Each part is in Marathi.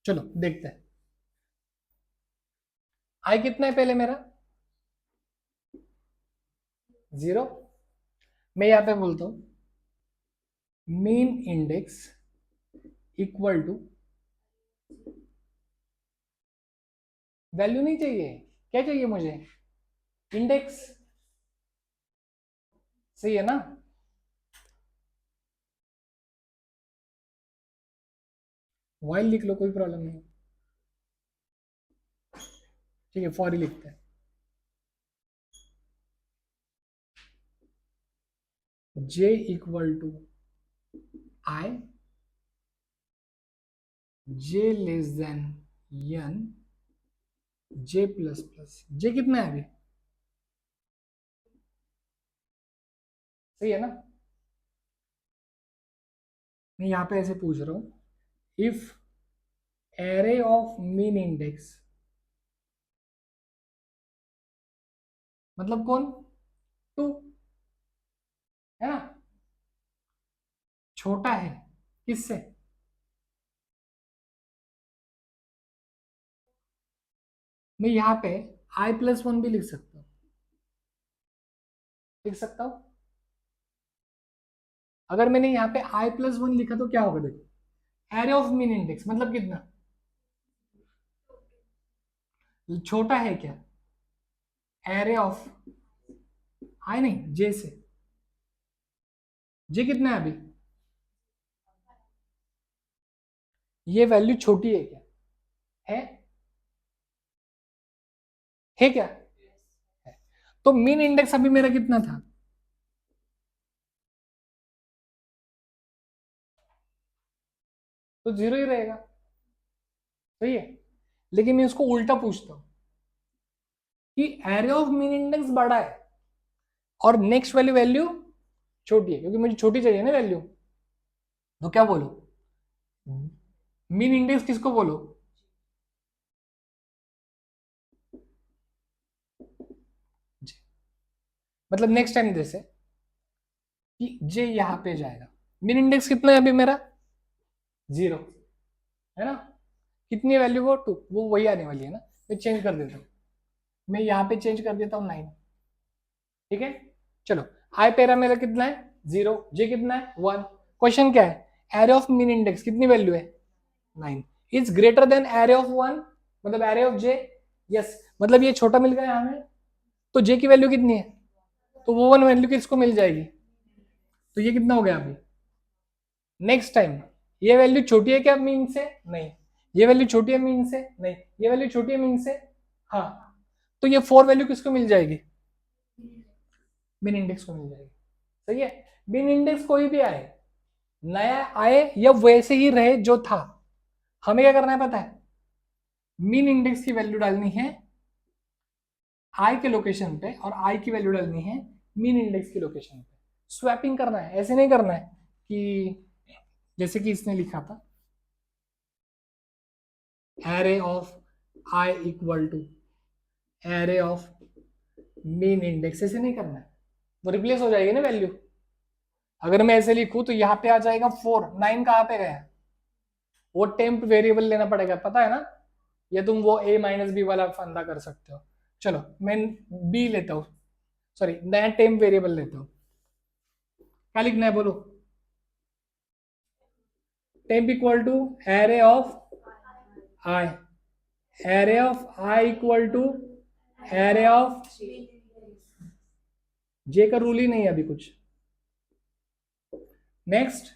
चलो देखते हैं। आई कितना है पहले मेरा? 0। मैं यहां पे बोलता हूं मीन इंडेक्स इक्वल टू, वैल्यू नहीं चाहिए, क्या चाहिए मुझे? इंडेक्स। सही है ना? वाइल लिख लो, कोई प्रॉब्लम नहीं। ठीक है, फॉर ही लिखते हैं। j equal to i, j less than n, j plus plus. j कितना है अभी? सही है ना? मैं यहां पे ऐसे पूछ रहा हूं, if array of mean index, मतलब कौन? 2, है ना? छोटा है किससे? मैं यहां पे i प्लस 1 भी लिख सकता हूं, लिख सकता हूं। अगर मैंने यहाँ पे i प्लस 1 लिखा तो क्या होगा? देखो, एरे ऑफ मीन इंडेक्स मतलब कितना? छोटा है क्या? एरे ऑफ आई नहीं, जे से। जे कितना है अभी? ये वैल्यू छोटी है क्या? है? है क्या? है। तो मीन इंडेक्स अभी मेरा कितना था? तो 0 ही रहेगा। सही है। लेकिन मैं उसको उल्टा पूछता हूं कि एरे ऑफ मीन इंडेक्स बड़ा है और नेक्स्ट वैल्यू वैल्यू छोटी है, क्योंकि मुझे छोटी चाहिए ना वैल्यू। तो क्या बोलो? मीन इंडेक्स किसको बोलो? मतलब नेक्स्ट टाइम जैसे कि जे यहां पे जाएगा, मीन इंडेक्स कितना है अभी मेरा? 0, है ना? कितनी वैल्यू वो? 2, वो वही आने वाली है ना। मैं चेंज कर देता हूँ, मैं यहाँ पे चेंज कर देता हूँ 9। ठीक है, चलो। आई पेरा मेरा कितना है? 0। जे कितना है? 1। क्वेश्चन क्या है? एरे ऑफ मीन इंडेक्स कितनी वैल्यू है? 9। Is greater than array of 1, मतलब एरे ऑफ जे। यस, मतलब ये छोटा मिल गया हमें। तो जे की वैल्यू कितनी है? तो वो 1 वैल्यू किसको मिल जाएगी? तो ये कितना हो गया अभी? नेक्स्ट टाइम ये वैल्यू छोटी है क्या मीन से? नहीं। ये वैल्यू छोटी है मीन से? नहीं। ये वैल्यू छोटी है मीन से? हाँ। तो ये 4 वैल्यू किसको मिल जाएगी? मीन इंडेक्स को मिल जाएगी। सही है। मीन इंडेक्स कोई भी आए, नया आए या वैसे ही रहे जो था, हमें क्या करना है पता है? मीन इंडेक्स की वैल्यू डालनी है आई के लोकेशन पे और आई की वैल्यू डालनी है मीन इंडेक्स की लोकेशन पे। स्वैपिंग करना है, ऐसे नहीं करना है कि जैसे कि इसने लिखा था array of i equal to array of mean index, ऐसे नहीं करना है, वो रिप्लेस हो जाएगी ना वैल्यू। अगर मैं ऐसे लिखूं तो यहाँ पे आ जाएगा 4, 9 कहाँ पे गया? वो टेम्प वेरिएबल लेना पड़ेगा, पता है ना? या तुम वो a माइनस बी वाला फंदा कर सकते हो। चलो मैं बी लेता हूँ, सॉरी नया टेम्प वेरिएबल लेता हूँ। क्या लिखना है बोलो? Temp equal to array of i, array of i equal to array of j का रूल ही नहीं है अभी कुछ। नेक्स्ट,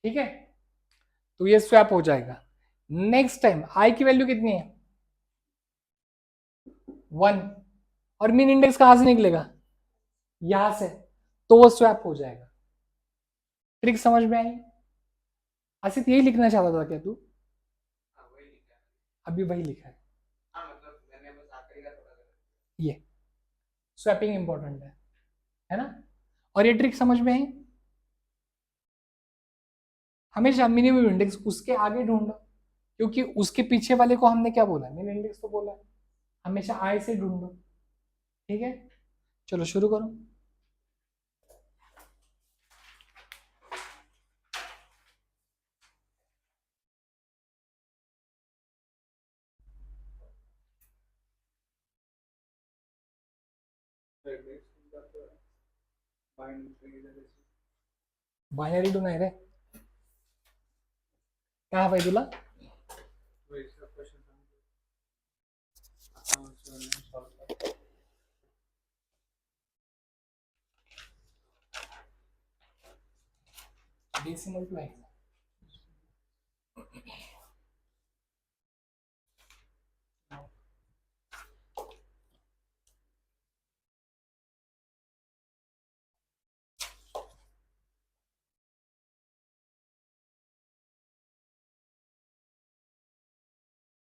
ठीक है, तो ये स्वैप हो जाएगा। नेक्स्ट टाइम आई की वैल्यू कितनी है? 1। और मीन इंडेक्स कहां से निकलेगा? यहां से। तो वो स्वैप हो जाएगा। ट्रिक समझ में आई? आसिफ यही लिखना चाहता था क्या तू? अभी वही लिखा है। ये स्वैपिंग इंपॉर्टेंट है ना? और ये ट्रिक समझ में आई? हमेशा मिनिमम इंडेक्स उसके आगे ढूंढो, क्योंकि उसके पीछे वाले को हमने क्या बोला? मिन इंडेक्स तो बोला है। हमेशा आई से ढूंढो। ठीक है, चलो शुरू करो. बायनरी टू नाही रे. काय हवंय तुला? डेसिमल टू आहे.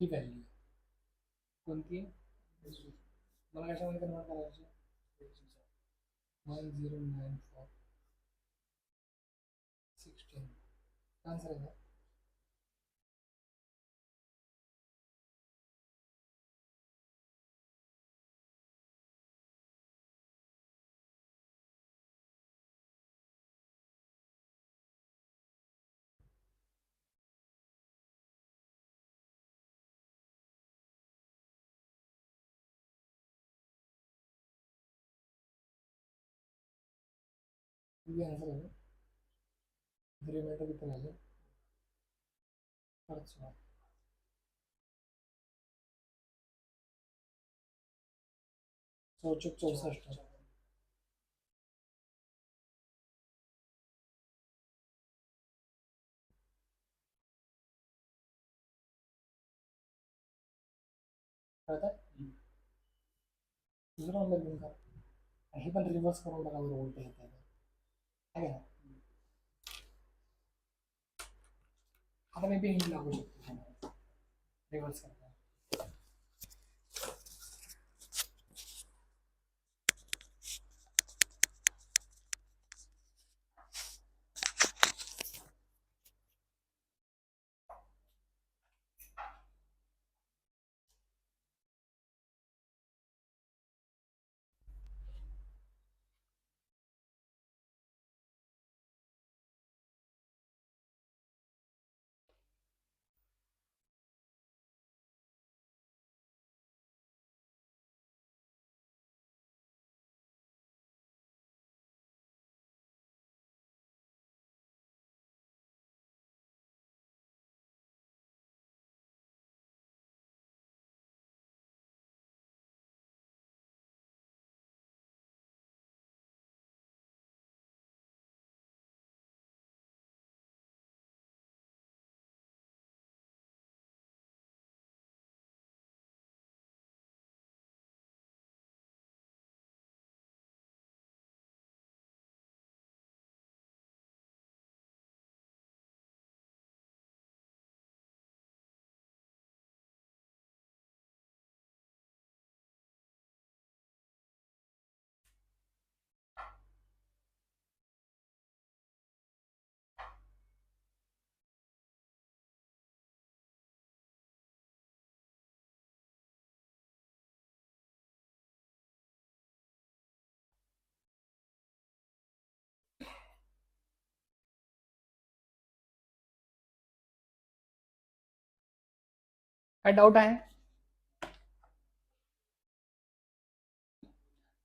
ही व्हॅल्यू कोणती? मला कशामध्ये कन्वर्ट करायची? 109416 आन्सर आहे. ये आंसर है. रिमाइंडर कितना है? अच्छा 64. कळतं? दुसरं ऑनलाईन लिंक करा. हे पण रिव्हर्स करून बघा बरं उलट येत आहे ना. आता मी बी हिंट लागू शकतो रिव्हर्स करता. काय डाऊट आहे?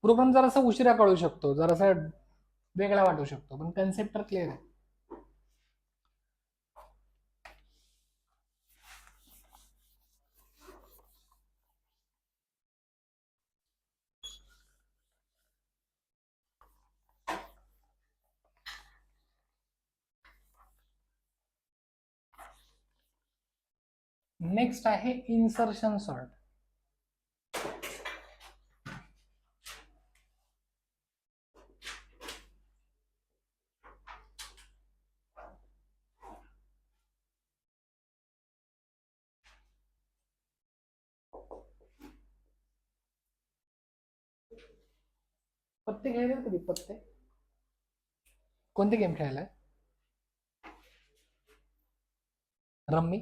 प्रोग्राम जरासा उशिरा कळू शकतो, जरासा वेगळा वाटू शकतो, पण कन्सेप्ट तर क्लिअर आहे. नेक्स्ट आहे इन्सर्शन सॉर्ट. पत्ते खेळले कधी? पत्ते कोणते गेम खेळायलाय? रम्मी.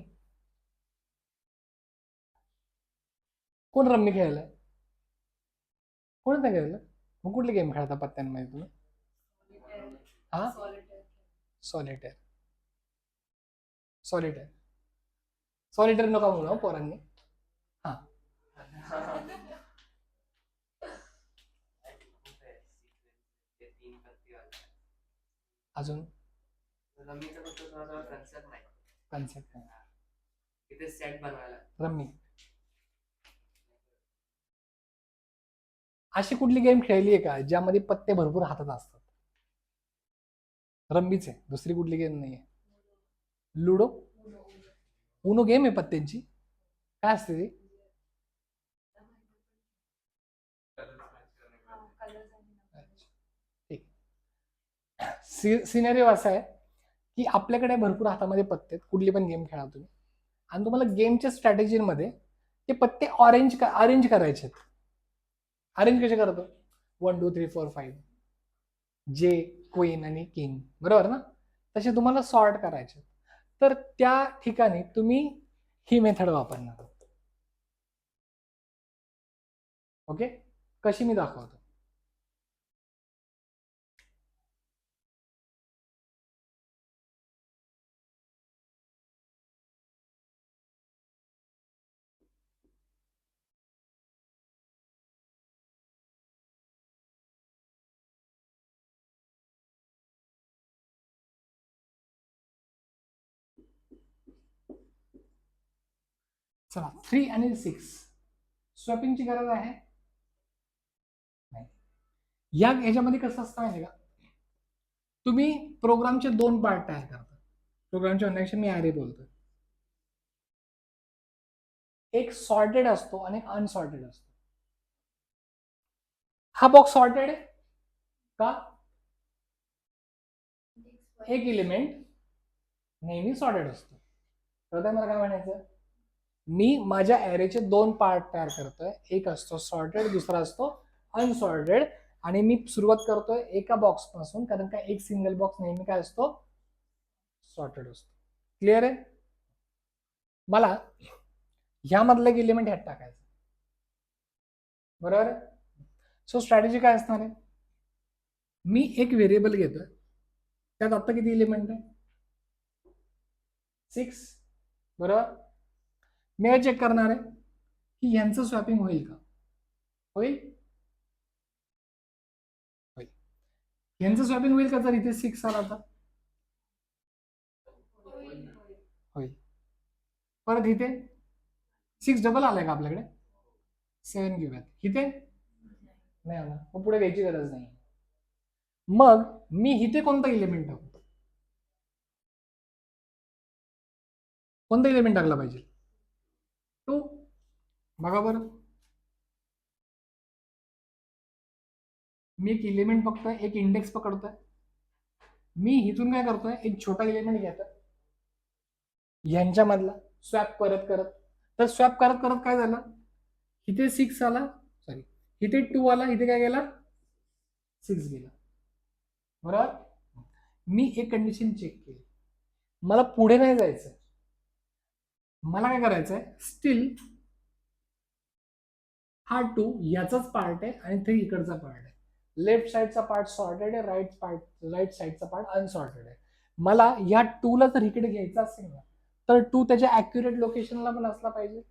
कोण रम्मी खेळायलाय? कोण नाही खेळलं? मग कुठले गेम खेळता पत्त्यांमध्ये तुम्ही? हा, सॉलिटेअर. सॉलिटेअर सॉलिटेअर नका म्हणू पोरांनी. हा, अजून कन्सेप्ट इथे सेट बनवायला. रम्मी. अशी कुठली गेम खेळली आहे का ज्यामध्ये पत्ते भरपूर हातात असतात? रम्मीच आहे, दुसरी कुठली गेम नाहीये. लुडो. उनो गेम आहे पत्त्यांची, काय असते ती? ठीक. सिनेरिओ असा आहे की आपल्याकडे भरपूर हातामध्ये पत्ते आहेत, कुठली पण गेम खेळा तुम्ही, आणि तुम्हाला गेमच्या स्ट्रॅटेजीमध्ये ते पत्ते अरेंज करायचे आहेत. अरेंज कसे करतो? 1 2 3 4 5, जे क्वीन आणि किंग, बरोबर ना? तसे तुम्हाला सॉर्ट करायचे. तर त्या ठिकाणी तुम्ही ही मेथड वापरणार. ओके, कशी मी दाखवतो. चला, 3 आणि 6 स्वॅपिंगची गरज आहे नाही. ह्याच्यामध्ये कसं असतं माहिती का, तुम्ही प्रोग्रामचे 2 पार्ट तयार करता. प्रोग्रामच्या म्हणण्यापेक्षा मी ॲरे बोलतो. एक सॉर्टेड असतो आणि एक अनसॉर्टेड असतो. हा बॉक्स सॉर्टेड आहे का? एक एलिमेंट नेहमी सॉर्टेड असतो. तर मला काय म्हणायचं, मी माझ्या ॲरेचे 2 पार्ट तयार करतोय, एक असतो सॉर्टेड, दुसरा असतो अनसॉर्टेड, आणि मी सुरुवात करतोय एका बॉक्स पासून, कारण का एक सिंगल बॉक्स नेहमी काय असतो? सॉर्टेड असतो. क्लिअर आहे? मला ह्यामधलं एक एलिमेंट ह्यात टाकायचं, बरोबर? सो स्ट्रॅटेजी काय असणार आहे, मी एक व्हेरिएबल घेतोय, त्यात आता किती एलिमेंट आहे? 6, बरोबर? मी हे चेक करणार आहे की यांचं स्वॅपिंग होईल का? होईल. यांचं स्वॅपिंग होईल का जर इथे 6 आला तर? होईल. परत इथे 6 डबल आलाय का आपल्याकडे? 7 घेऊयात. इथे नाही आला, मग पुढे घ्यायची गरज नाही. मग मी इथे कोणता एलिमेंट टाकू? कोणता एलिमेंट टाकला पाहिजे? 2. बघा बरं, मी एक एलिमेंट बघतोय, एक इंडेक्स पकडतोय. मी इथून काय करतोय, एक छोटा एलिमेंट घेतोय यांच्यामधला, स्वॅप करत करत. तर स्वॅप करत करत काय झालं, इथे 6 आला, सॉरी इथे 2 आला, इथे काय गेला? 6 गेला, बरोबर? मी एक कंडिशन चेक केली, मला पुढे नाही जायचं, मला काय करायचंय, स्टील हा 2 याचाच पार्ट आहे आणि 3 इकडचा पार्ट आहे. लेफ्ट साईडचा पार्ट सॉर्टेड आहे, राईट साईडचा पार्ट अनसॉर्टेड आहे. मला या 2 ला जर इकडे घ्यायचा असेल ना, तर 2 त्याच्या ऍक्युरेट लोकेशनला पण असला पाहिजे.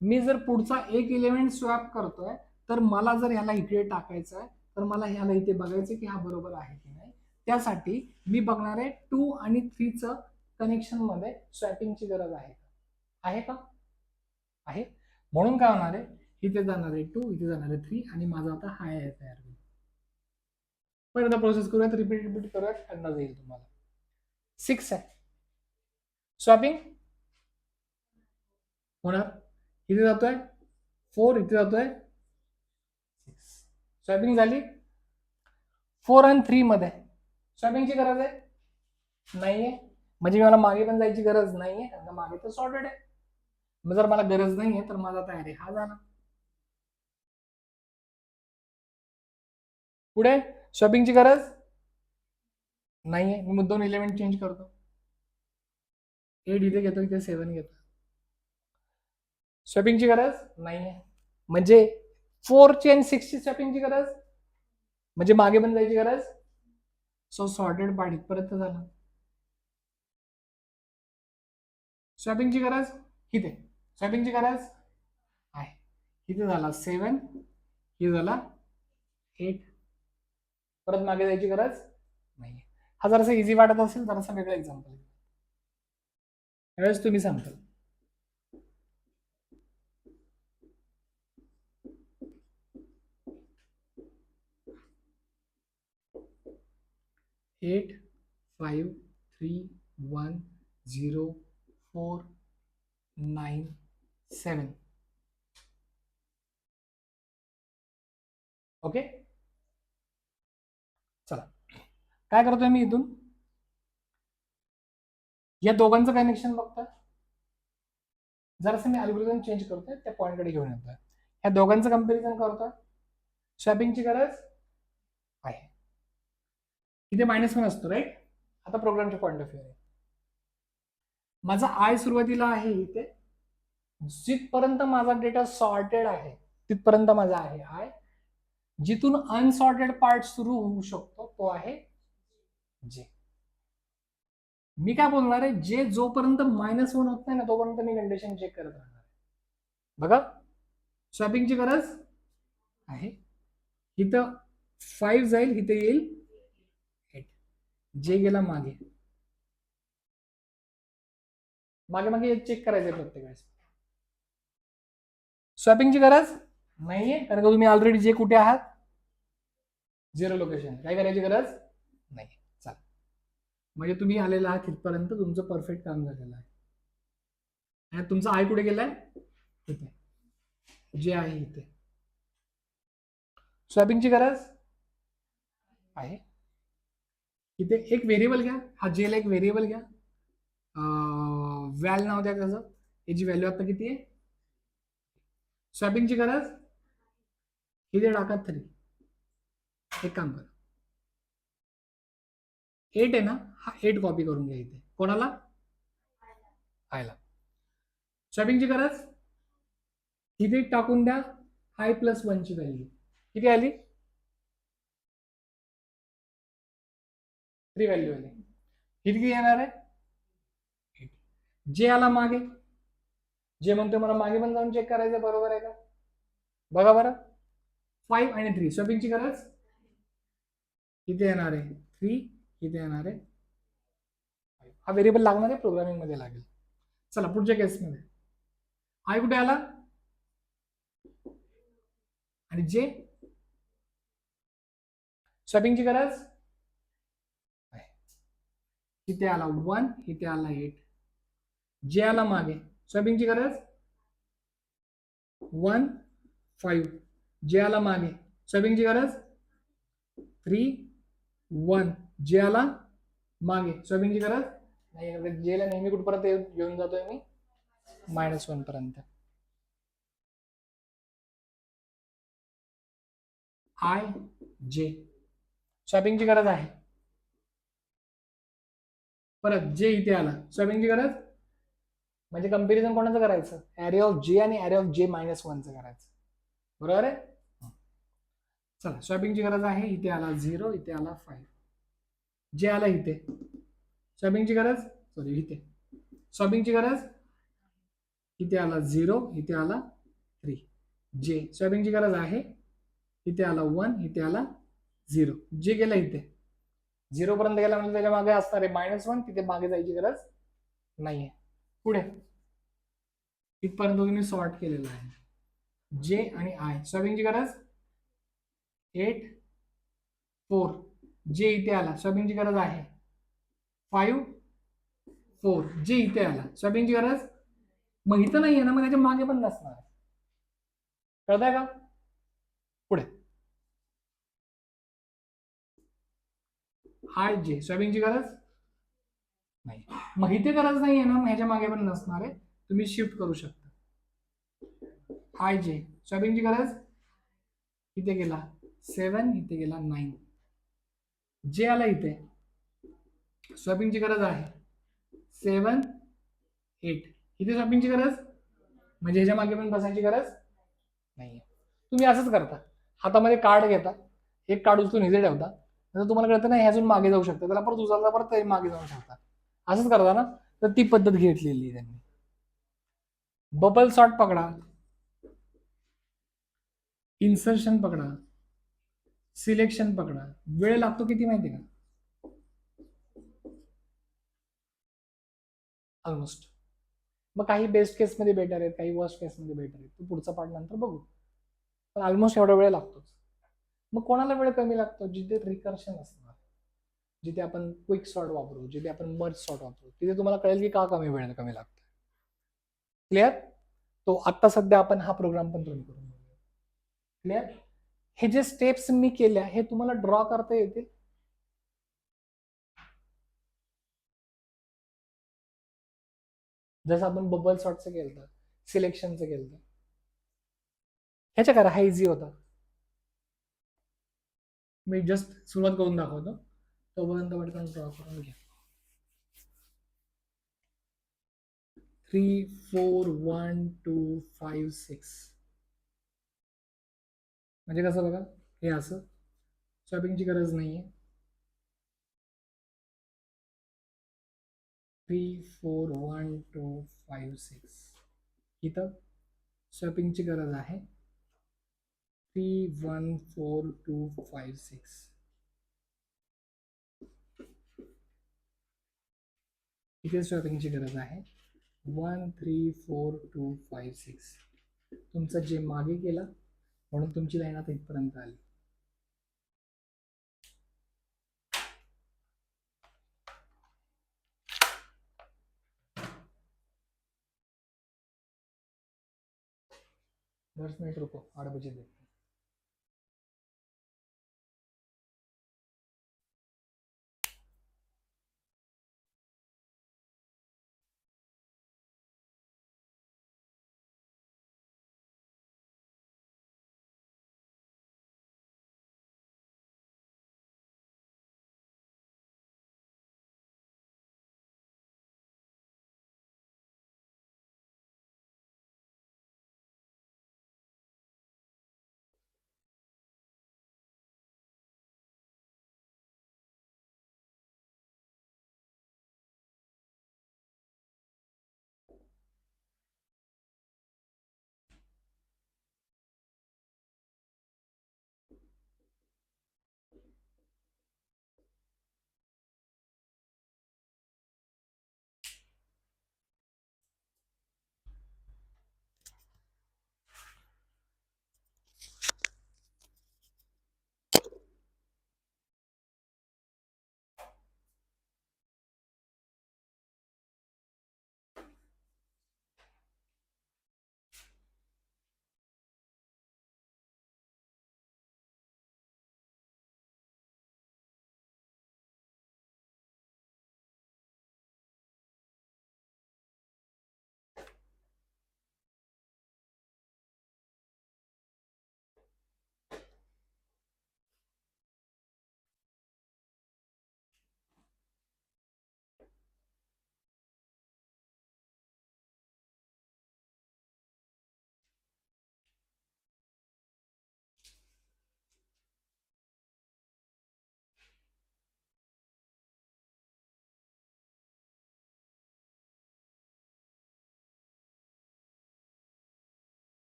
मी जर पुढचा एक एलिमेंट स्वॅप करतोय, तर मला जर ह्याला इकडे टाकायचं आहे, तर मला ह्याला इथे बघायचं की हा बरोबर आहे की नाही. त्यासाठी मी बघणार आहे 2 आणि 3चं कनेक्शन मध्ये स्वॅपिंगची गरज आहे का? आहे. म्हणून काय होणार आहे, इथे जाणार आहे 2, इथे जाणार आहे 3, आणि माझा आता हा आहे तयार होईल. पण आता प्रोसेस करूयात, रिपीट करूयात, अंदाज येईल तुम्हाला. 6 आहे, स्वॅपिंग होणार. इथे जातोय 4, इथे जातोय 6, स्वॅपिंग झाली. 4 आणि 3 मध्ये स्वॅपिंगची गरज आहे नाहीये, म्हणजे मला मागे पण जायची गरज नाहीये, कारण मागे तर सॉर्टेड आहे. मग जर मला गरज नाहीये तर माझा तयार आहे हा झाला. पुढे स्वॅपिंगची गरज नाहीये, मी मुद्दाम एलिमेंट चेंज करतो, 8 इथे घेतो, इथे 7 घेतो. स्वॅपिंगची गरज नाहीये, म्हणजे 4ची आणि 6ची स्वॅपिंगची गरज म्हणजे मागे पण जायची गरज. सो सॉर्टेड पार्ट इथपर्यंत झाला. स्वॅपिंगची गरज इथे, स्वॅपिंगची गरज आहे इथे झाला 7, हे झाला 8. परत मागे जायची गरज नाही. हा जरासा इझी वाटत असेल, जरासा वेगळा एक्झाम्पल त्यावेळेस तुम्ही सांगता. एट 5 3 1 0 4 9 7. ओके, चला काय करतोय मी इथून, या दोघांचं कनेक्शन बघतोय. जरासं मी अल्गोरिदम चेंज करतोय, त्या पॉईंटकडे घेऊन येतोय. ह्या दोघांचं कंपॅरिझन करतोय. स्वॅपिंगची गरज आहे. इथे -1 असतो राईट. आता प्रोग्रामच्या पॉईंट ऑफ व्ह्यू माझा आय सुरुवातीला आहे इथे, जिथपर्यंत माझा डेटा सॉर्टेड आहे तिथपर्यंत माझा आहे आय. जिथून अनसॉर्टेड पार्ट सुरू होऊ शकतो तो आहे जे. मी काय बोलणार आहे, जे जोपर्यंत -1 होत नाही ना तोपर्यंत मी कंडिशन चेक करत राहणार. बघा, स्वॅपिंगची गरज आहे. इथं 5 जाईल, इथे येईल 8. जे गेला मागे मागे मागे चेक करायचंय प्रत्येक वेळेस. स्वॅपिंगची गरज नाहीये, कारण का तुम्ही ऑलरेडी जे कुठे आहात 0 लोकेशन. काय करायची गरज नाही. चाल, म्हणजे तुम्ही आलेला आहात तिथपर्यंत तुमचं परफेक्ट काम झालेलं आहे. आणि तुमचा आय कुठे गेलाय, इथे. जे आहे इथे. स्वॅपिंगची गरज आहे. इथे एक व्हेरिएबल घ्या, हा जेला एक व्हेरिएबल घ्या, व्हॅल नाव द्या त्याचं. याची व्हॅल्यू आता किती आहे. स्वॅपिंगची गरज इथे टाका 3. एक काम करा, 8 आहे ना, हा 8 कॉपी करून घ्या इथे. कोणाला, आयला. स्वॅपिंगची गरज इथे टाकून द्या i + 1 ची व्हॅल्यू किती आली, 3 व्हॅल्यू आली. किती येणार आहे 8. जे आला मागे, जे म्हणतो मला मागे पण जाऊन चेक करायचं बरोबर आहे का. बघा बरं, 5 आणि 3. स्वॅपिंगची गरज इथे येणार आहे 3, इथे येणार आहे 5. हा व्हेरिएबल लागणार आहे, प्रोग्रामिंग मध्ये लागेल. चला पुढच्या केसमध्ये आय कुठे आला आणि जे. स्वॅपिंगची गरज इथे आला 1, इथे आला 8. जे आला मागे, स्वॅपिंगची गरज 1 5. जे आला मागे, स्वॅपिंगची गरज 3 1. जे आला मागे, स्वॅपिंगची गरज नाही. जेला नेहमी कुठपर्यंत घेऊन जातोय मी, -1 पर्यंत. आय जे. स्वॅपिंगची गरज आहे. परत जे इथे आला, स्वॅपिंगची गरज. म्हणजे कंपॅरिझन कोणाचं करायचं, ॲरे ऑफ जे आणि ॲरे ऑफ जे -1 चं करायचं. बरोबर आहे. चला, स्वॅपिंगची गरज आहे. इथे आला 0, इथे आला 5. जे आला इथे, स्वॅपिंगची गरज, सॉरी इथे स्वॅपिंगची गरज. इथे आला 0, इथे आला 3. जे स्वॅपिंगची गरज आहे. इथे आला 1, इथे आला 0. जे गेला इथे 0 पर्यंत गेला म्हणजे त्याच्या मागे असणार आहे -1. तिथे मागे जायची गरज नाहीये. पुढे इथपर्यंत तुम्ही सॉर्ट केलेला आहे. जे आणि आय. स्वॅपिंगची गरज 8 4. जे इथे आला, स्वॅपिंगची गरज आहे 5 4. जे इथे आला, स्वॅपिंगची गरज. मग इथं नाहीये ना, मग त्याच्या मागे पण नसणार. कळतंय का. पुढे आय जे. स्वॅपिंगची गरज नाही. मग इथे गरज नाहीये ना, मग ह्याच्या मागे पण नसणार आहे. तुम्ही शिफ्ट करू शकता. आय जे. स्वॅपिंगची गरज इथे गेला 7, इथे गेला 9. जे आला इथे, स्वॅपिंगची गरज आहे 7 8. इथे स्वॅपिंगची गरज, म्हणजे ह्याच्या मागे पण बसायची गरज नाहीये. तुम्ही असंच करता, हातामध्ये कार्ड घेता, एक कार्ड उचलून इथे ठेवता, नंतर तुम्हाला कळतं नाही हे अजून मागे जाऊ शकतं, त्याला परत उचलता, परत तरी मागे जाऊ शकता, असंच करता ना. तर ती पद्धत घेतलेली आहे त्यांनी. बबल सॉर्ट पकडा, इन्सर्शन पकडा, सिलेक्शन पकडा, वेळ लागतो किती माहिती का? ऑलमोस्ट. मग काही बेस्ट केसमध्ये बेटर आहेत, काही वर्स्ट केसमध्ये बेटर आहेत, तो पुढचा पार्ट नंतर बघू. पण ऑलमोस्ट एवढा वेळ लागतोच. मग कोणाला वेळ कमी लागतो? जिथे रिकर्शन असणार, जिथे आपण क्विक सॉर्ट वापरू, जिथे आपण मर्ज सॉर्ट वापरू, तिथे तुम्हाला कळेल की का कमी वेळ कमी लागतो. क्लिअर? तो आता सध्या आपण हा प्रोग्राम पण रन करून बघूया. क्लिअर? हे जे स्टेप्स मी केल्या हे तुम्हाला ड्रॉ करता येतील? जसं आपण बबल सॉर्टचं केलं, सिलेक्शनचं केलं, ह्याच्या करा, हा इझी होता. मी जस्ट सुरुवात करून दाखवतो, तोपर्यंत पटकन ड्रॉ करून घ्या. 3 4 1 2 5 6. म्हणजे कसं बघा, हे असं स्वॅपिंगची गरज नाहीये. 3 4 1 2 5 6 इथं स्वॅपिंगची गरज आहे. 3 1 4 2 5 6 इथे स्वॅपिंगची गरज आहे. 1 3 4 2 5 6. तुमचं जे मागे केलं म्हणून तुमची लाईन आता इथपर्यंत आली. दस मिनट रुको, 8 बजे देखते हैं.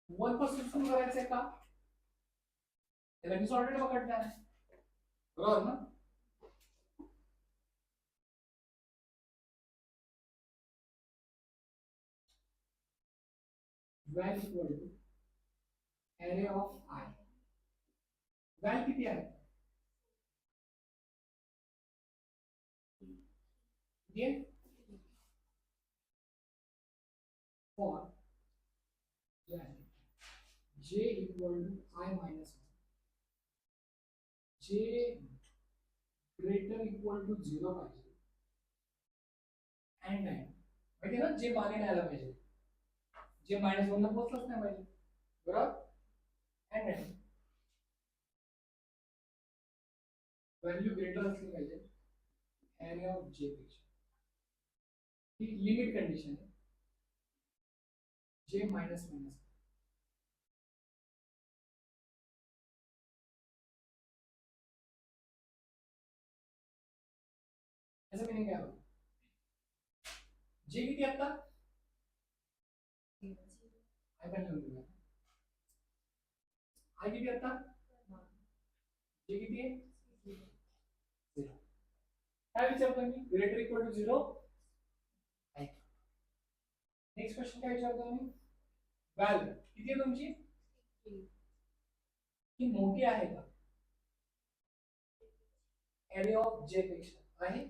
वन पासून सुरू करायचंय का? त्याला डिसऑर्डर पकडणार आहे, बरोबर ना? Val equal to array of i. Val किती आहे? ये for j equal to I minus j greater equal to 0 पाहिजे अँड माहिती ना, जे मागे नाही आलं पाहिजे, जे -1 ला पोहोचलंच नाही पाहिजे, बरोबर? अँड व्हॅल्यू ग्रेटर असली पाहिजे ऍरे ऑफ j पेक्षा. ही लिमिट कंडिशन आहे, j माइनस माइनस. याचा मिनिंग काय होतं? जे किती आता आय पण लिहून घेऊया. आय किती आता? जे किती आहे? 0. काय विचारतो मी? Greater equal to 0. Next question काय विचारतो मी? व्हॅल्यू किती आहे तुमची? ही मोठी आहे का ऍरे ऑफ जे पेक्षा? आहे.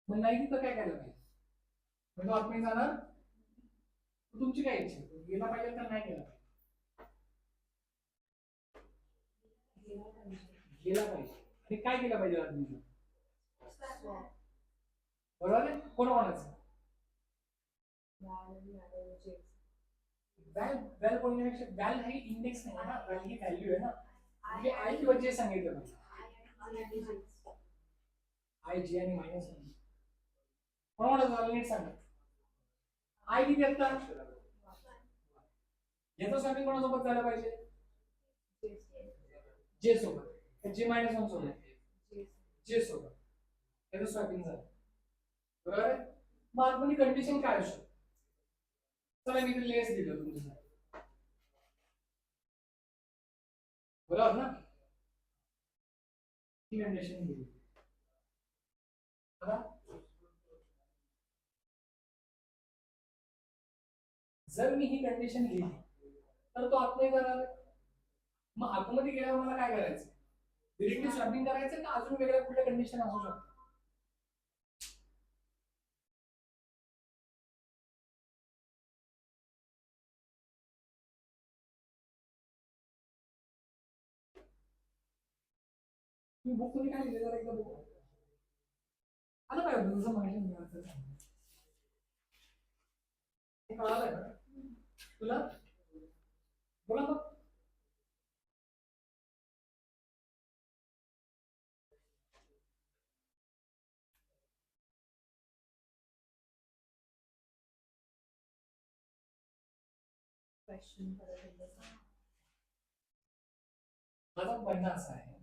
मग नाही तर काय करायला पाहिजे? म्हणजे आतमध्ये जाणार, तुमची काय इच्छा आहे? गेला पाहिजे तर नाही गेला पाहिजे? गेला पाहिजे. आणि काय केलं पाहिजे आतमध्ये? बरोबर आहे. कोणाचं? व्हॅल कोणण्यापेक्षा व्हॅल ही इंडेक्स नाही ना, व्हॅल ही व्हॅल्यू आहे ना. म्हणजे आय किंवा जे सांगितलं पाहिजे. आय जे आणि मायनस कोणाला नीट सांगा. आय किती असता? याचं समीकरण कोणासोबत झालं पाहिजे? जे सोबत. जे -1 सोबत, जे सोबत याचं स्वॅपिंग झालं, बरोबर आहे. मग आतमध्ये कंडिशन काय असू? चला मी इथे लेस दिलं तुमच्यासाठी, बरोबर ना? ही कंडिशन दिली. जर मी ही कंडिशन लिहिली तर तो आतमध्ये जाणार. मग आतमध्ये गेल्यावर मला काय करायचं? डिरेक्टली स्वॅपिंग करायचं का अजून वेगळ्या कुठल्या कंडिशन असू शकतात? तुम्ही बुक मध्ये काय लिहिलं जरा एकदा बघू. आलं काय होतं तुझं माहिती मिळालं हे कळालं का तुला? बोला मग. माझा म्हणणं असं आहे,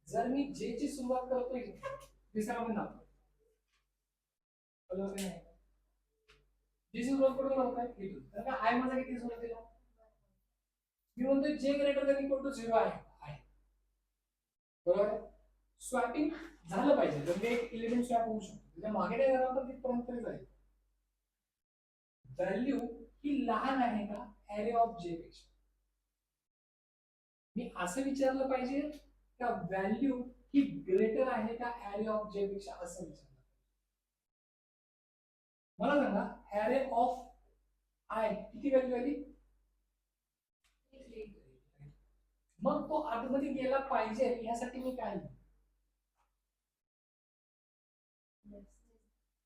जर मी जे ची सुरुवात करतोय तिसरा पण दाखवतो, जी सुरुवात करून म्हणताय इथून, कारण का आय माझा किती सुरुवातीला? मी म्हणतोय जे ग्रेटर दॅन इक्वल टू 0 आहे, बरोबर. स्वॅपिंग झालं पाहिजे, म्हणजे एक इलेमेंट स्वॅप होऊ शकतो, म्हणजे मागे नाही जाणार तर तिथपर्यंत तरी जाईल. व्हॅल्यू ही लहान आहे का ऍरे ऑफ जे पेक्षा? मी असं विचारलं पाहिजे का व्हॅल्यू ही ग्रेटर आहे का ऍरे ऑफ जे पेक्षा, असं विचारलं. मला सांगा ऍरे ऑफ आय किती व्हॅल्यू आली? मग तो आतमध्ये गेला पाहिजे यासाठी मी काय लिहिलं?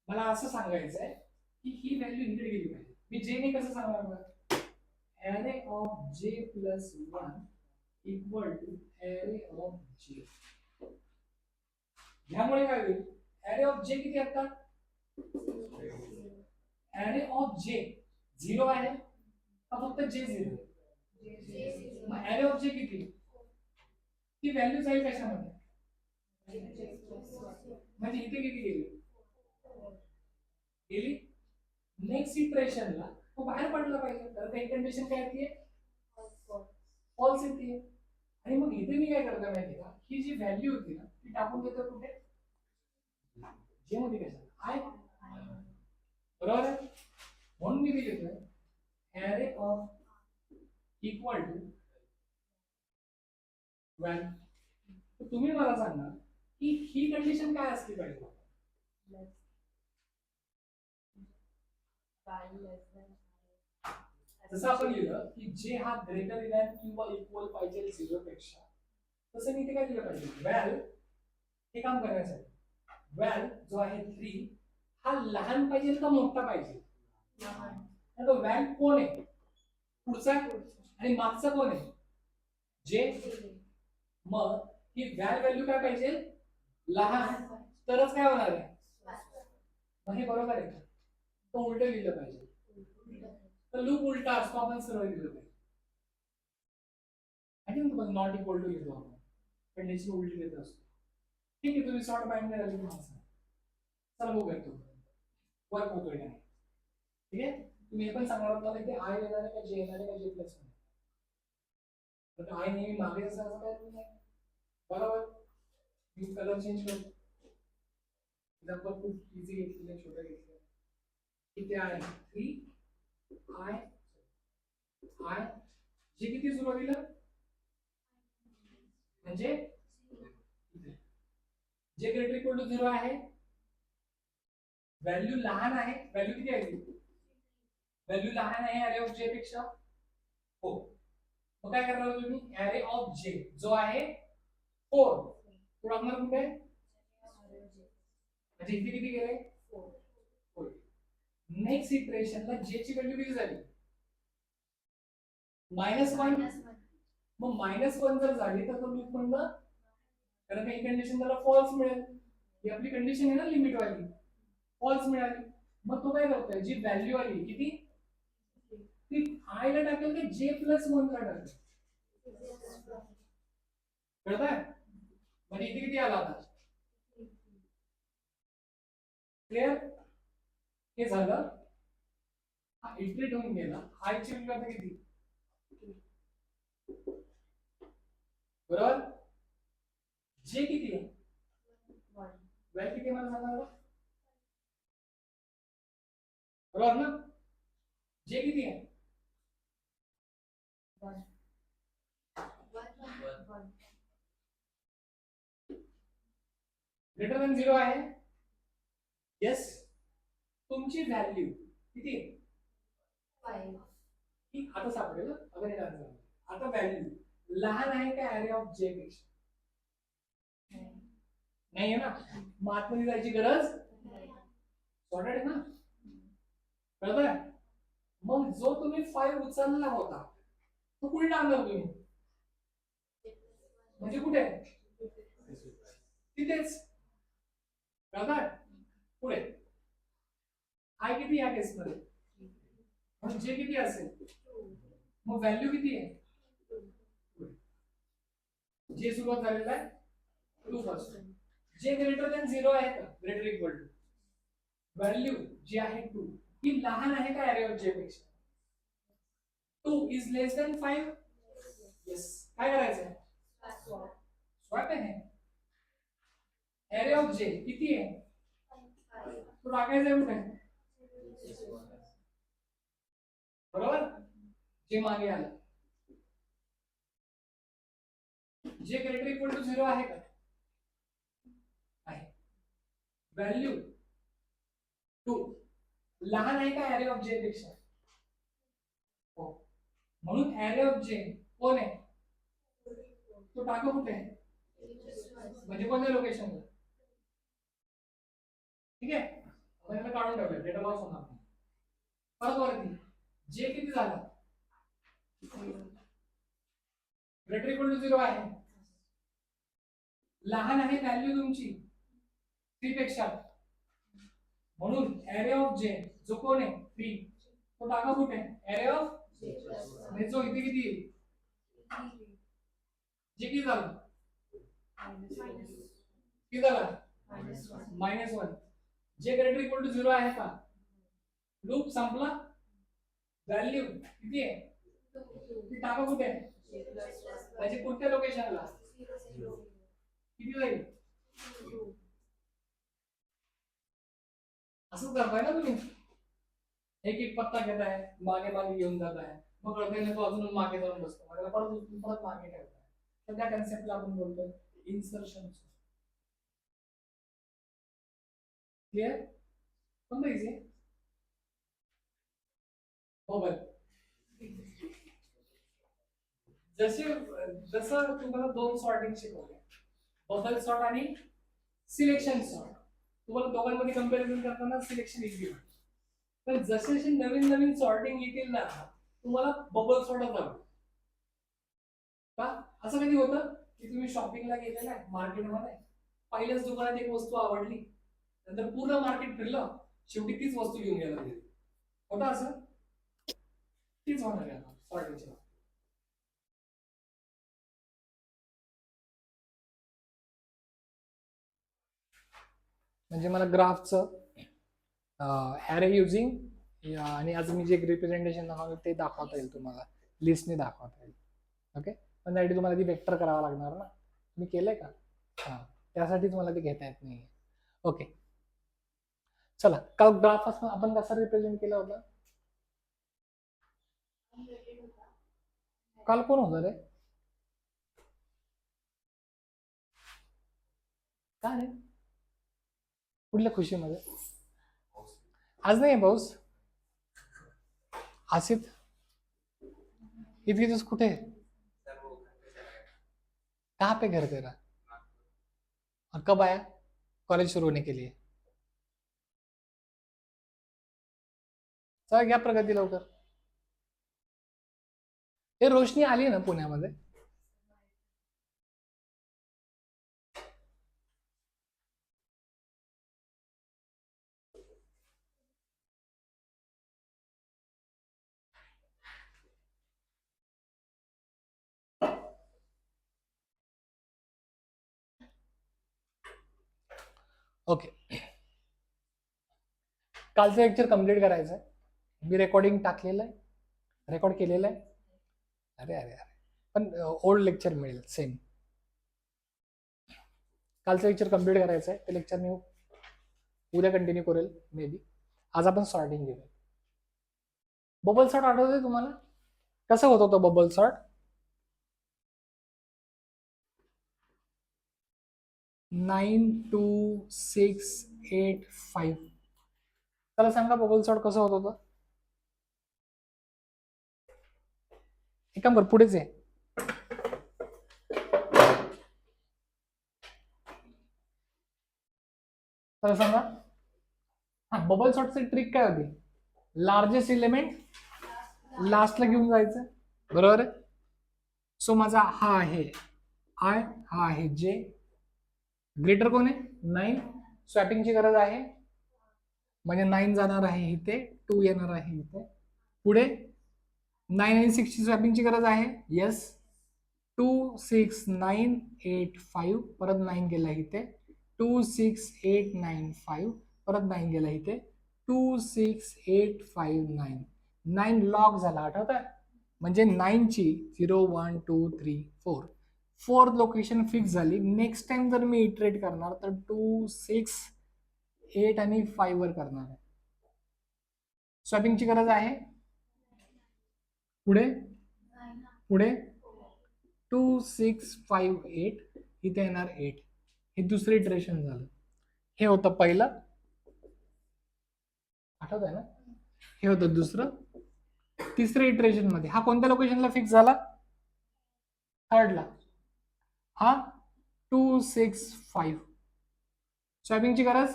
मला असं सांगायचं आहे की ही व्हॅल्यू इकडे गेली पाहिजे. मी जे ने कसं सांगणार बघा? Array of j plus 1 equal to array of j. यामुळे काय होईल? ऍरे ऑफ जे किती असतात? ऍरे ऑफ जे 0 आहे का फक्त जे 0? मग ऍरे ऑफ जे किती? ती व्हॅल्यू जाईल कशामध्ये? म्हणजे इथे किती गेली? गेली. नेक्स्ट इटरेशनला तो बाहेर पडला पाहिजे, तर काही कंडिशन काय येते, फॉल्स येते. आणि मग इथे मी काय करतो माहिती का, ही जी व्हॅल्यू होती ना ती टाकून देतो कुठे, जे मध्ये कशा आय, बरोबर आहे. म्हणून मी लिहितोय array of equal to value. तर तुम्ही मला सांगा की ही कंडिशन काय असली पाहिजे. जसं आपण लिहिलं की जे हा ग्रेटर दॅन किंवा इक्वल पाहिजे 0 पेक्षा, तसं मी इथे काय लिहिलं पाहिजे, व्हॅल हे काम करण्यासाठी व्हॅल जो आहे 3 हा लहान पाहिजे का मोठा पाहिजे. तो व्हॅल कोण आहे, पुढचा आणि मागचा कोण आहे, जे. मग ही व्हॅल्यू काय पाहिजे, लहान, तरच काय होणार आहे, मग हे बरोबर आहे का, तो उलट लिहिलं पाहिजे. तर लूप उलटा असतो, आपण सरळ लिहिलं पाहिजे. आणि तुम्हाला नॉट इक्वल टू लिहितो आपण, कंडिशन उलटी लिहित असतो. ठीक आहे, तुम्ही शॉर्ट माइंड राहिली तुम्हाला चला बघूया तो वर्क होतोय का नाही. ठीक आहे, तुम्ही हे पण सांगणार होता की आय येणार आहे का जे येणार आहे का जे प्लस तर आय नेहमी मागे असं काय नाही, बरोबर. मी कलर चेंज करतो, एक्झाम्पल खूप इझी घेतलेलं, छोटं घेतलं. किती आहे 3 आय आय जे किती सुरुवातीला म्हणजे जे ग्रेटर इक्वल टू 0 आहे, व्हॅल्यू लहान आहे, व्हॅल्यू किती आहे, व्हॅल्यू लहान आहे ॲरे ऑफ जे पेक्षा. हो, मग काय करणार तुम्ही, ॲरे ऑफ जे जो आहे 4 तो टाकणार कुठे, म्हणजे इथे किती गेले 4. नेक्स्ट इटरेशनला जे ची व्हॅल्यू किती झाली, -1. मग -1 जर झाली तर तो लूप बंद, कारण काही कंडिशन त्याला फॉल्स मिळेल. ही आपली कंडिशन आहे ना लिमिट वाली, फॉल्स मिळाली. मग तो काय करतोय, जी व्हॅल्यू आली किती, ती आय ला टाकेल की जे प्लस 1 ला टाकेल, कळतंय. म्हणजे इथे किती आला आता, क्लिअर. हे झालं, हा इटरेट होऊन गेला. आय ची व्हॅल्यू आता किती, बरोबर. जे किती आहे, व्हॅल्यू किती मला सांगा बरोबर ना. जे किती आहे, 1. ग्रेटर दॅन 0 आहे. येस, तुमची व्हॅल्यू किती आहे, 5. ही आता सापडेल. अगर आता व्हॅल्यू लहान आहे का ॲरे ऑफ जे पेक्षा, नाही आहे ना. मग आतमध्ये जायची गरज सॉर्टेड आहे ना, कळतंय. मग जो तुम्ही 5 उचलला होता तो कुठे टाकला तुम्ही, म्हणजे कुठे, तिथेच, कळतंय. पुढे आय किती या केस मध्ये, म्हणजे जे किती असेल, मग व्हॅल्यू किती आहे, जे सुरुवात झालेला आहे 2 पासून. जे ग्रेटर दॅन 0 आहे का, ग्रेटर इक्वल टू व्हॅल्यू जी आहे 2 ही लहान आहे का ॲरे ऑफ जे पेक्षा, 2 इज लेस दॅन 5. येस, काय करायचं, स्वॅप आहे. ॲरे ऑफ जे किती आहे, तो टाकायचा कुठे, बरोबर. जे मागे आलं, जे ग्रेटर इक्वल टू 0 आहे का, आहे. व्हॅल्यू 2 लहान आहे का ॲरे ऑफ जे पेक्षा, हो. म्हणून ॲरे ऑफ जे कोण आहे, तो टाका कुठे आहे, म्हणजे कोणत्या लोकेशनला. ठीक आहे, आपण याला काढून ठेवलं, डेटा लॉस होणार नाही. परत वरती जे किती झालं, ग्रेटर इक्वल टू 0 आहे, लहान आहे व्हॅल्यू तुमची 3 पेक्षा, म्हणून ॲरे ऑफ जे जो कोण आहे 3 तो टाका कुठे, ॲरे ऑफ म्हणजे जो इथे किती येईल, जे किती झालं, किती झालं, -1. जे ग्रेटर इक्वल टू 0 आहे का, लूप संपला. व्हॅल्यू किती आहे ती टाका कुठे म्हणजे कोणत्या लोकेशनला किती जाईल असं करताय ना तुम्ही एक एक पत्ता घेताय मागे मागे घेऊन जाताय मग कळतंय तो अजून मागे जाऊन बसतो मग त्याला परत उचलून परत मागे ठेवताय तर त्या कन्सेप्टला आपण बोलतोय इन्सर्शन क्लिअर समजायचे हो बरं जसे जसं तुम्हाला दोन सॉर्टिंग शिकवले बबल सॉर्ट आणि सिलेक्शन सॉर्ट तुम्हाला दोघांमध्ये कंपॅरिझन करताना सिलेक्शन इझी वाटतं पण जसे जसे नवीन नवीन सॉर्टिंग येतील ना तुम्हाला बबल सॉर्टच आवडेल का असं कधी होतं की तुम्ही शॉपिंगला गेलेला आहे मार्केटमध्ये पहिल्याच दुकानात एक वस्तू आवडली नंतर पूर्ण मार्केट फिरलं शेवटी तीच वस्तू घेऊन गेला घरी होतं असं तीच होणार आहे सॉर्टिंगच्या म्हणजे मला ग्राफचं ॲरे युजिंग आणि आज मी जे रिप्रेझेंटेशन दाखवलं ते दाखवता येईल तुम्हाला लिस्टने दाखवता येईल ओके पण त्यासाठी तुम्हाला ती वेक्टर करावं लागणार ना तुम्ही केलंय का हां त्यासाठीच मला ते घेता येत नाही ओके चला काल ग्राफ आपण कसा रिप्रेझेंट केला होता काल कोण होतं रे का रे कुठल्या खुशीमध्ये आज नहीं है पाऊस आसिफ इतने दिवस कुठे है कहाँ पे घर तेरा और कब आया कॉलेज शुरू होने के लिए चला घ्या प्रगती लवकर हे रोशनी आली ना पुण्यामध्ये ओके कालचं लेक्चर कंप्लीट करायचं आहे मी रेकॉर्डिंग टाकलेलं आहे रेकॉर्ड केलेलं आहे अरे अरे अरे पण ओल्ड लेक्चर मिळेल सेम कालचं लेक्चर कंप्लीट करायचं आहे ते लेक्चर मी उद्या कंटिन्यू करेल मे बी आज आपण सॉर्टिंग घेऊया बबल सॉर्ट आठवतंय तुम्हाला कसं होत होतं बबल सॉर्ट 9 2 6 8 5 चला सांगा बबल सॉर्ट कसं होत होतं एक काम कर पुढेच आहे चला सांगा हा बबल सॉर्टची ट्रिक काय होती लार्जेस्ट एलिमेंट लास्टला घेऊन जायचं बरोबर आहे सो माझा हा आहे आय हा आहे जे ग्रेटर कोण आहे 9 स्वॅपिंगची गरज आहे म्हणजे 9 जाणार आहे इथे 2 येणार आहे इथे पुढे 9 आणि 6 ची स्वॅपिंगची गरज आहे येस 2 6 9 8 5 परत 9 गेला इथे 2 6 8 9 5 परत 9 गेला इथे 2 6 8 5 9 9 लॉग झाला आठवत आहे म्हणजे 9 ची 0 1 2 3 4 4th लोकेशन फिक्स झाली नेक्स्ट टाइम जर मी इटरेट करणार तर 2 6 8 आणि 5 वर करणार आहे स्वॅपिंगची गरज आहे पुढे पुढे 2 6 5 8 इथे येणार 8 हे दुसरं इटरेशन झालं हे होतं पहिलं आठवत आहे ना हे होतं दुसरं तिसऱ्या इटरेशन मध्ये हा कोणत्या लोकेशनला फिक्स झाला थर्डला हा 2 6 5 स्वॅपिंगची गरज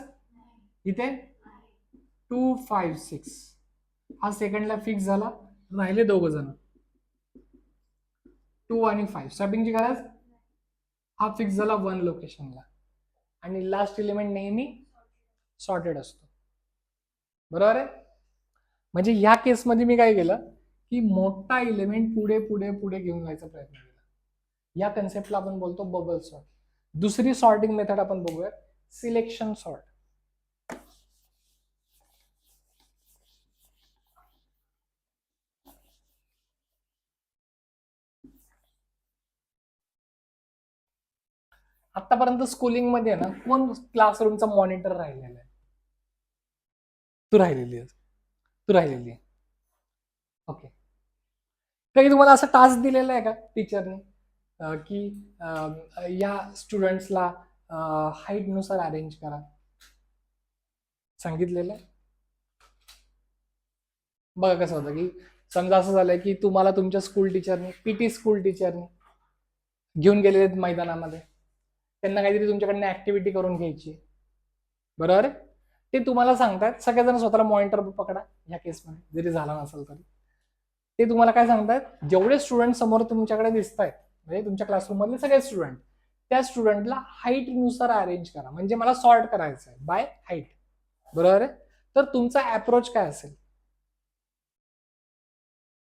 इथे 2 5 6 हा सेकंडला फिक्स झाला राहिले दोघ जण 2 आणि 5 स्वॅपिंगची गरज हा फिक्स झाला 1 लोकेशनला आणि लास्ट एलिमेंट नेहमी सॉर्टेड असतो बरोबर आहे म्हणजे ह्या केसमध्ये मी काय केलं की मोठा एलिमेंट पुढे पुढे पुढे घेऊन जायचा प्रयत्न केला या कन्सेप्टला आपण बोलतो बबल सॉर्ट दुसरी सॉर्टिंग मेथड आपण बघूया सिलेक्शन सॉर्ट आतापर्यंत स्कूलिंग मध्ये आहे ना कोण क्लासरूमचा मॉनिटर राहिलेला आहे? तू राहिलेली आहेस. तू राहिलेली आहे. ओके. काही तुम्हाला असं टास्क दिलेला आहे का टीचरने की या स्टुडंट्सला हाईट नुसार अरेंज करा, सांगितलेलं आहे? बघा कसं होतं की समजा असं झालंय की तुम्हाला तुमच्या स्कूल टीचरने पीटी स्कूल टीचरने घेऊन गेलेले आहेत मैदानामध्ये, त्यांना काहीतरी तुमच्याकडनं ऍक्टिव्हिटी करून घ्यायची आहे. बरोबर आहे? ते तुम्हाला सांगतात, सगळेजण स्वतःला मॉनिटर पकडा ह्या केसमध्ये जरी झाला नसेल तरी. ते तुम्हाला काय सांगतात, जेवढे स्टुडंट समोर तुमच्याकडे दिसत आहेत म्हणजे तुमच्या क्लासरूम मधले सगळे स्टुडंट, त्या स्टुडंटला हाईट नुसार अरेंज करा, म्हणजे मला सॉर्ट करायचं आहे बाय हाईट. बरोबर आहे? तर तुमचा अप्रोच काय असेल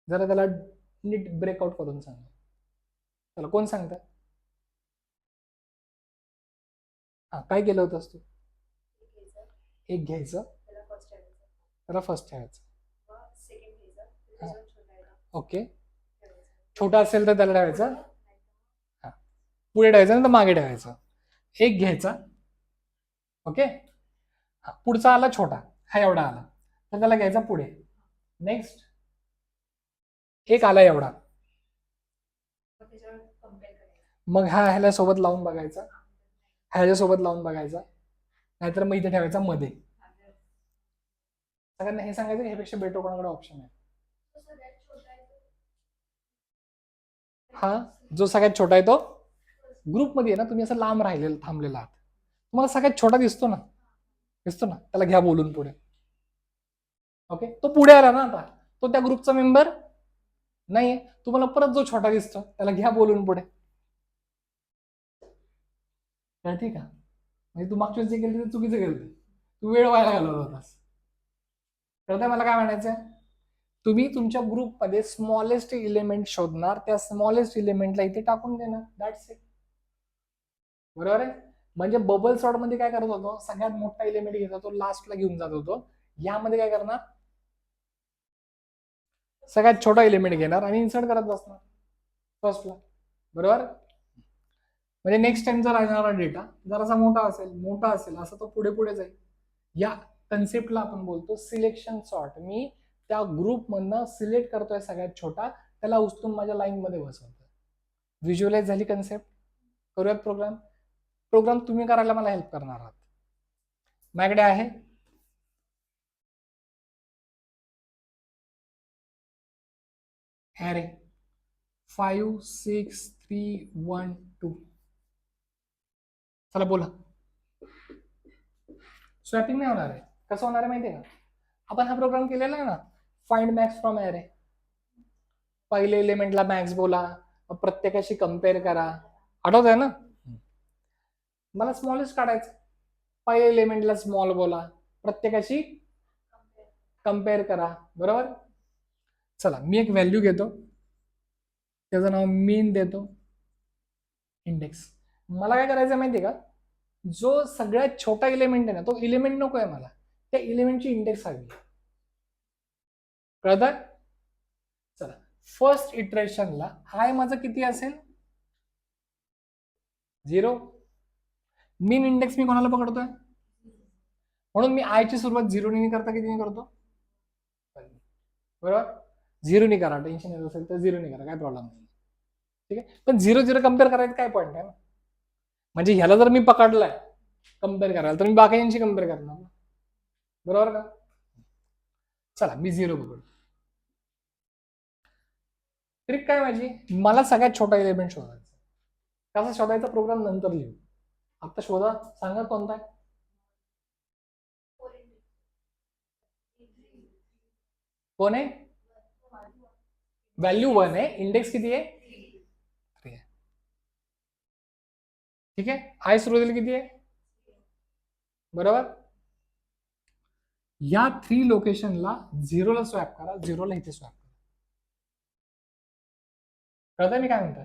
जरा त्याला नीट ब्रेकआउट करून सांगा. त्याला कोण सांगतात? हा, काय केलं होतंस तू? एक घ्यायचं, त्याला फर्स्ट ठेवायचं. ओके. छोटा असेल तर त्याला ठेवायचं, हा पुढे ठेवायचं नाही तर मागे ठेवायचं. एक घ्यायचा. ओके. हा, पुढचा आला छोटा, हा एवढा आला तर त्याला घ्यायचा पुढे. नेक्स्ट एक आला एवढा, मग हा ह्याला सोबत लावून बघायचा, ह्याच्या सोबत लावून बघायचा, नाहीतर मग इथे ठेवायचा मध्ये. सगळ्यांना हे सांगायचं ह्यापेक्षा बेटर कोणाकडे ऑप्शन आहे? हा जो सगळ्यात छोटा आहे तो ग्रुपमध्ये आहे ना, तुम्ही असं लांब राहिलेला थांबलेला आहात, तुम्हाला सगळ्यात छोटा दिसतो ना, दिसतो ना, त्याला घ्या बोलून पुढे. ओके. तो पुढे आला ना, आता तो त्या ग्रुपचा मेंबर नाही. तुम्हाला परत जो छोटा दिसतो त्याला घ्या बोलून पुढे. कळते का? म्हणजे तू मागच्या जे केलं ते चुकीचं केलं, तू वेळ व्हायला घालवत होतास. कळतंय मला काय म्हणायचंय? तुम्ही तुमच्या ग्रुपमध्ये स्मॉलेस्ट इलिमेंट शोधणार, त्या स्मॉलेस्ट इलिमेंटला इथे टाकून देणार, दॅट्स इट. बरोबर आहे? म्हणजे बबल सॉर्ट मध्ये काय करत होतो, सगळ्यात मोठा इलिमेंट घेत होतो, लास्टला घेऊन जात होतो. यामध्ये काय करणार, सगळ्यात छोटा एलिमेंट घेणार आणि इन्सर्ट करत बसणार फर्स्टला. बरोबर? म्हणजे नेक्स्ट टाइम जर येणारा डेटा जरासा मोठा असेल असं तो पुढे पुढे जाईल. या कन्सेप्टला आपण बोलतो सिलेक्शन सॉर्ट. मी त्या ग्रुप मधनं सिलेक्ट करतोय सगळ्यात छोटा, त्याला उचलून माझ्या लाईन मध्ये बसवतोय. व्हिज्युअलाइज झाली कन्सेप्ट? करूयात प्रोग्राम. प्रोग्राम तुम्ही करायला मला हेल्प करणार आहात. माझ्याकडे आहे ॲरे 5 6 3 1 2. चला बोला. स्वॅपिंग नाही होणार आहे. कसं होणार आहे माहितीये का? आपण हा प्रोग्राम केलेला आहे ना, फाइंड मॅक्स फ्रॉम ॲरे. पहिले एलिमेंटला मॅक्स बोला, प्रत्येकाशी कम्पेअर करा. आठवत आहे ना? मला स्मॉलेस्ट काढायचं, पहिल्या एलिमेंटला स्मॉल बोला, प्रत्येकाशी कम्पेअर करा. बरोबर? चला मी एक व्हॅल्यू घेतो, त्याचं नाव मीन देतो, इंडेक्स. मला काय करायचं माहितीये का, जो सगळ्यात छोटा एलिमेंट आहे ना, तो एलिमेंट नको आहे मला, त्या एलिमेंटची इंडेक्स हवी. कळतं? चला फर्स्ट इटरेशनला आय माझं किती असेल? 0. मीन इंडेक्स मी कोणाला पकडतोय? म्हणून मी आय ची सुरुवात 0 ने करता किती करतो? बरोबर? 0 ने करा, टेन्शन येत असेल तर 0 ने करा, काय प्रॉब्लेम नाही. ठीक आहे. पण 0 0 कम्पेअर करायचं काय पॉईंट आहे ना, म्हणजे ह्याला जर मी पकडलाय कम्पेअर करायला तर मी बाकीयांशी कम्पेअर करणार. बरोबर का? चला मी 0 पकडतो. ट्रिक काय माझी, मला सगळ्यात छोटा एलिमेंट शोधायचा. कसा शोधायचा प्रोग्राम नंतर लिहू, आता शोधा. सांगा कोणता आहे? कोण आहे? व्हॅल्यू 1 आहे, इंडेक्स किती आहे? 3 आहे. ठीक आहे. आय सुरुवातीला किती आहे? बरोबर. या 3 लोकेशनला 0 ला स्वॅप करा, 0 ला इथे स्वॅप करा. कळतंय मी काय म्हणतोय?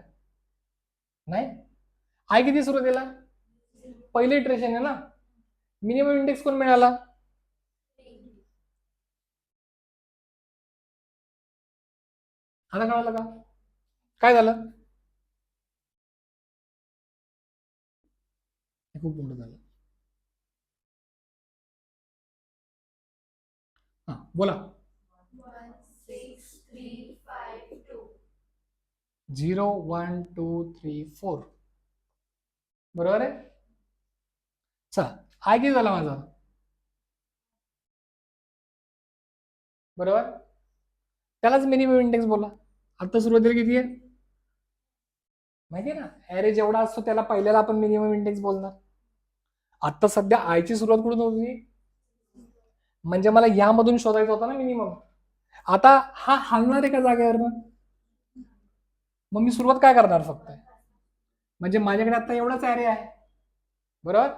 नाही. आय किती सुरुवातीला? पहिले इटरेशन आहे ना, मिनिमम इंडेक्स कोण मिळाला? आता कळालं का काय झालं? खूप मोठं झालं. हा बोला. 0 1 2 3 4 बरोबर आहे. चला आय किती झाला माझा बरोबर. त्यालाच मिनिमम इंडेक्स बोला. आता सुरुवातीला किती आहे माहिती आहे ना. ॲरे जेवढा असतो त्याला पहिल्याला आपण मिनिमम इंडेक्स बोलणार. आता सध्या आयची सुरुवात कुठून होती म्हणजे मला यामधून शोधायचा होता ना मिनिमम. आता हा हलणार आहे का जागेवरनं मग मी सुरुवात काय करणार फक्त म्हणजे माझ्याकडे आता एवढाच ॲरे आहे बरोबर.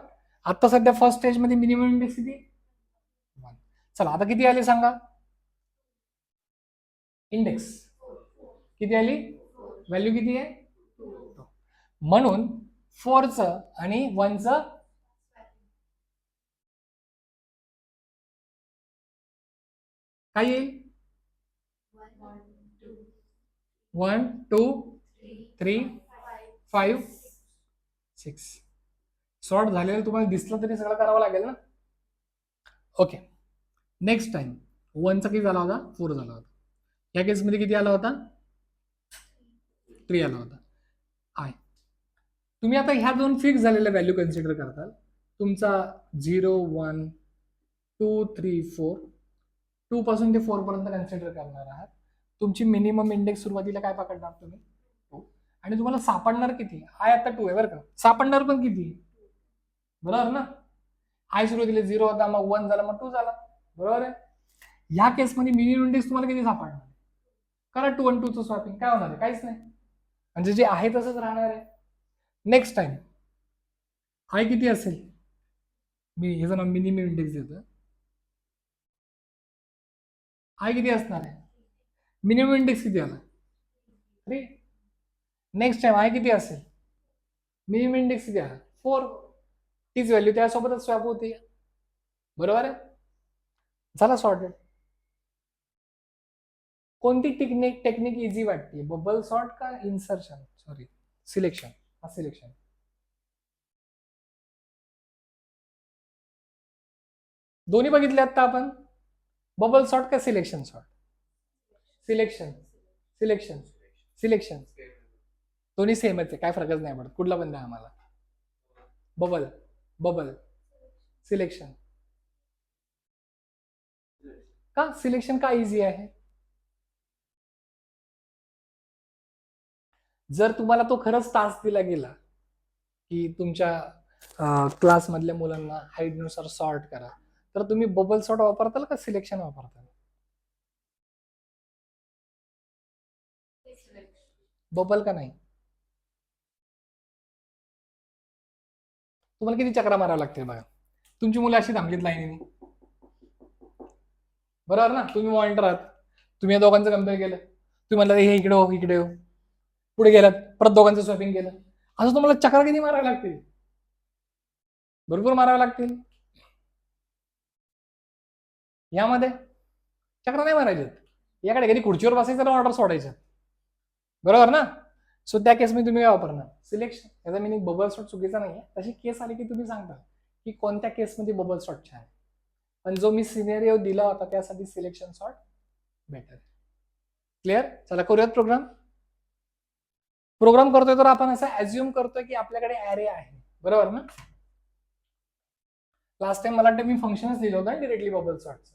आता सध्या फर्स्ट स्टेज मध्ये मिनिमम इंडेक्स किती 1. चला आता किती आले सांगा इंडेक्स किती आली व्हॅल्यू किती आहे म्हणून 4चं आणि 1चं काय येईल 1 2 3 5 6 सॉर्ट झालेलं तुम्हाला दिसलं तरी सगळं करावं लागेल ना. ओके नेक्स्ट टाइम 1चा किती झाला होता 4 झाला होता. या केसमध्ये किती आला होता 3 आला होता. आय तुम्ही आता ह्या दोन फिक्स झालेल्या व्हॅल्यू कन्सिडर करताल. तुमचा 0 1 2 3 4 2 पासून ते 4 पर्यंत कन्सिडर करणार आहात. तुमची मिनिमम इंडेक्स सुरुवातीला काय पकडणार तुम्ही 2 आणि तुम्हाला सापडणार किती आय आता 2 आहे बरं का. सापडणार पण किती बरोबर ना. आय सुरुवातीला 0 होता मग 1 झाला मग 2 झाला बरोबर आहे. ह्या केसमध्ये मिनिमम इंडेक्स तुम्हाला किती सापडणार करा 2 आणि 2चं स्वॅपिंग काय होणार आहे काहीच नाही म्हणजे जे आहे तसंच राहणार आहे. नेक्स्ट टाइम आय किती असेल मी ह्याचं नाव मिनिमम इंडेक्स देतो. आय किती असणार आहे मिनिमम इंडेक्स किती आला 3. नेक्स्ट टाइम आय किती असेल मिनिमम इंडेक्स किती आला 4. तीच व्हॅल्यू त्यासोबतच स्वॅप होते बरोबर आहे. झाला सॉर्टेड. कोणती टेक्निक इझी वाटते बबल सॉर्ट का इन्सर्शन सॉरी सिलेक्शन हा सिलेक्शन दोन्ही बघितले आता आपण बबल सॉर्ट का selection sort selection selection selection दोन्ही सेमच आहे काय फरकच नाही पडत कुठला पण द्या आम्हाला. बबल बबल सिलेक्शन का सिलेक्शन का इझी आहे जर तुम्हाला तो खरंच टास्क दिला गेला की तुमच्या क्लासमधल्या मुलांना हाईटनुसार सॉर्ट करा तर तुम्ही बबल सॉर्ट वापरताल का सिलेक्शन वापरताल बबल का नाही तुम्हाला किती चक्रा मारावं लागतील बघा. तुमची मुलं अशी थांबलीत लाईनीने बरोबर ना. तुम्ही मॉनिटर आहात तुम्ही या दोघांचं कम्पेअर केलं तुम्ही म्हणला हे इकडे हो इकडे हो पुढे गेलात परत दोघांचं स्वॅपिंग केलं असं तुम्हाला चक्रा किती माराव्या लागतील भरपूर माराव्या लागतील. यामध्ये चक्र नाही मारायचे याकडे कधी खुर्चीवर बसायचं ना ऑर्डर सोडायचं बरोबर ना. सो त्या केसमध्ये तुम्ही काय वापरणार सिलेक्शन. याचा मिनिंग बबल शॉट चुकीचा नाही आहे. तशी केस आली की तुम्ही सांगता की कोणत्या केसमध्ये बबल शॉट छान आहे पण जो मी सिनेरिओ दिला होता त्यासाठी सिलेक्शन शॉट बेटर. क्लिअर. चला करूयात प्रोग्राम करतोय तर आपण असं ऍज्युम करतोय की आपल्याकडे ॲरे आहे बरोबर ना. लास्ट टाइम मला वाटतं मी फंक्शनच दिलं होतं डिरेक्टली बबल सॉर्टचं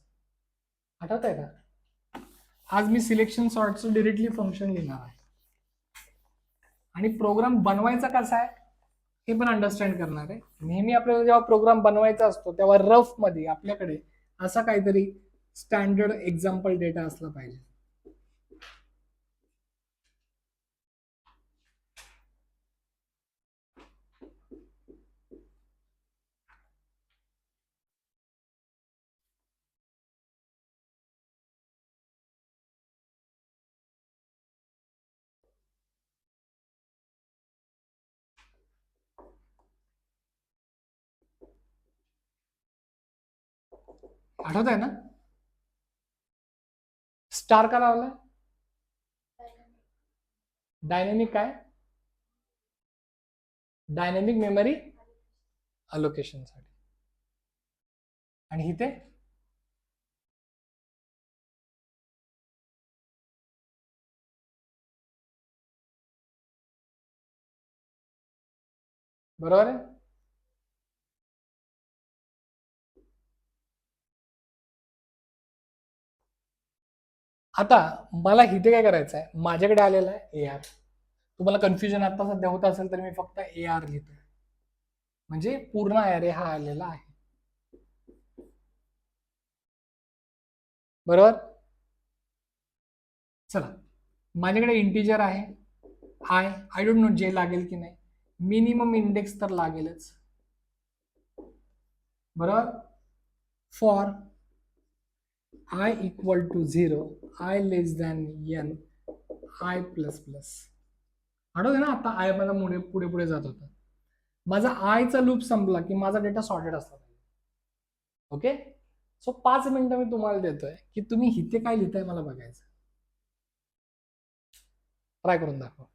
आठवत आहे का. आज मी सिलेक्शन सॉर्टचं डिरेक्टली फंक्शन लिहिणार आहे आणि प्रोग्राम बनवायचा कसा आहे हे पण अंडरस्टँड करणार आहे. नेहमी आपल्याला जेव्हा प्रोग्राम बनवायचा असतो तेव्हा रफ मध्ये आपल्याकडे असा काहीतरी स्टँडर्ड एक्झाम्पल डेटा असला पाहिजे. आठवत आहे ना. स्टार का लावलाय डायनेमिक काय डायनेमिक मेमरी अलोकेशनसाठी. आणि इथे बरोबर आहे. आता मला इथे काय करायचं आहे, माझ्याकडे आलेलं आहे AR. तुम्हाला कन्फ्युजन आता सध्या होत असेल तर मी फक्त AR लिहितो, म्हणजे पूर्ण ॲरे हा आलेला आहे. बरोबर. चला, माझ्याकडे इंटिजर आहे आय डोंट नो जे लागेल की नाही. मिनिमम इंडेक्स तर लागेलच. बरोबर. For i equal to 0, i less than n, i plus plus. आठवते ना आता आय मला पुढे पुढे पुढे जात होता. माझा आयचा लूप संपला की माझा डेटा सॉर्टेड असला पाहिजे. ओके. सो 5 मिनिटं मी तुम्हाला देतोय की तुम्ही इथे काय लिहिताय मला बघायचं. ट्राय करून दाखवा.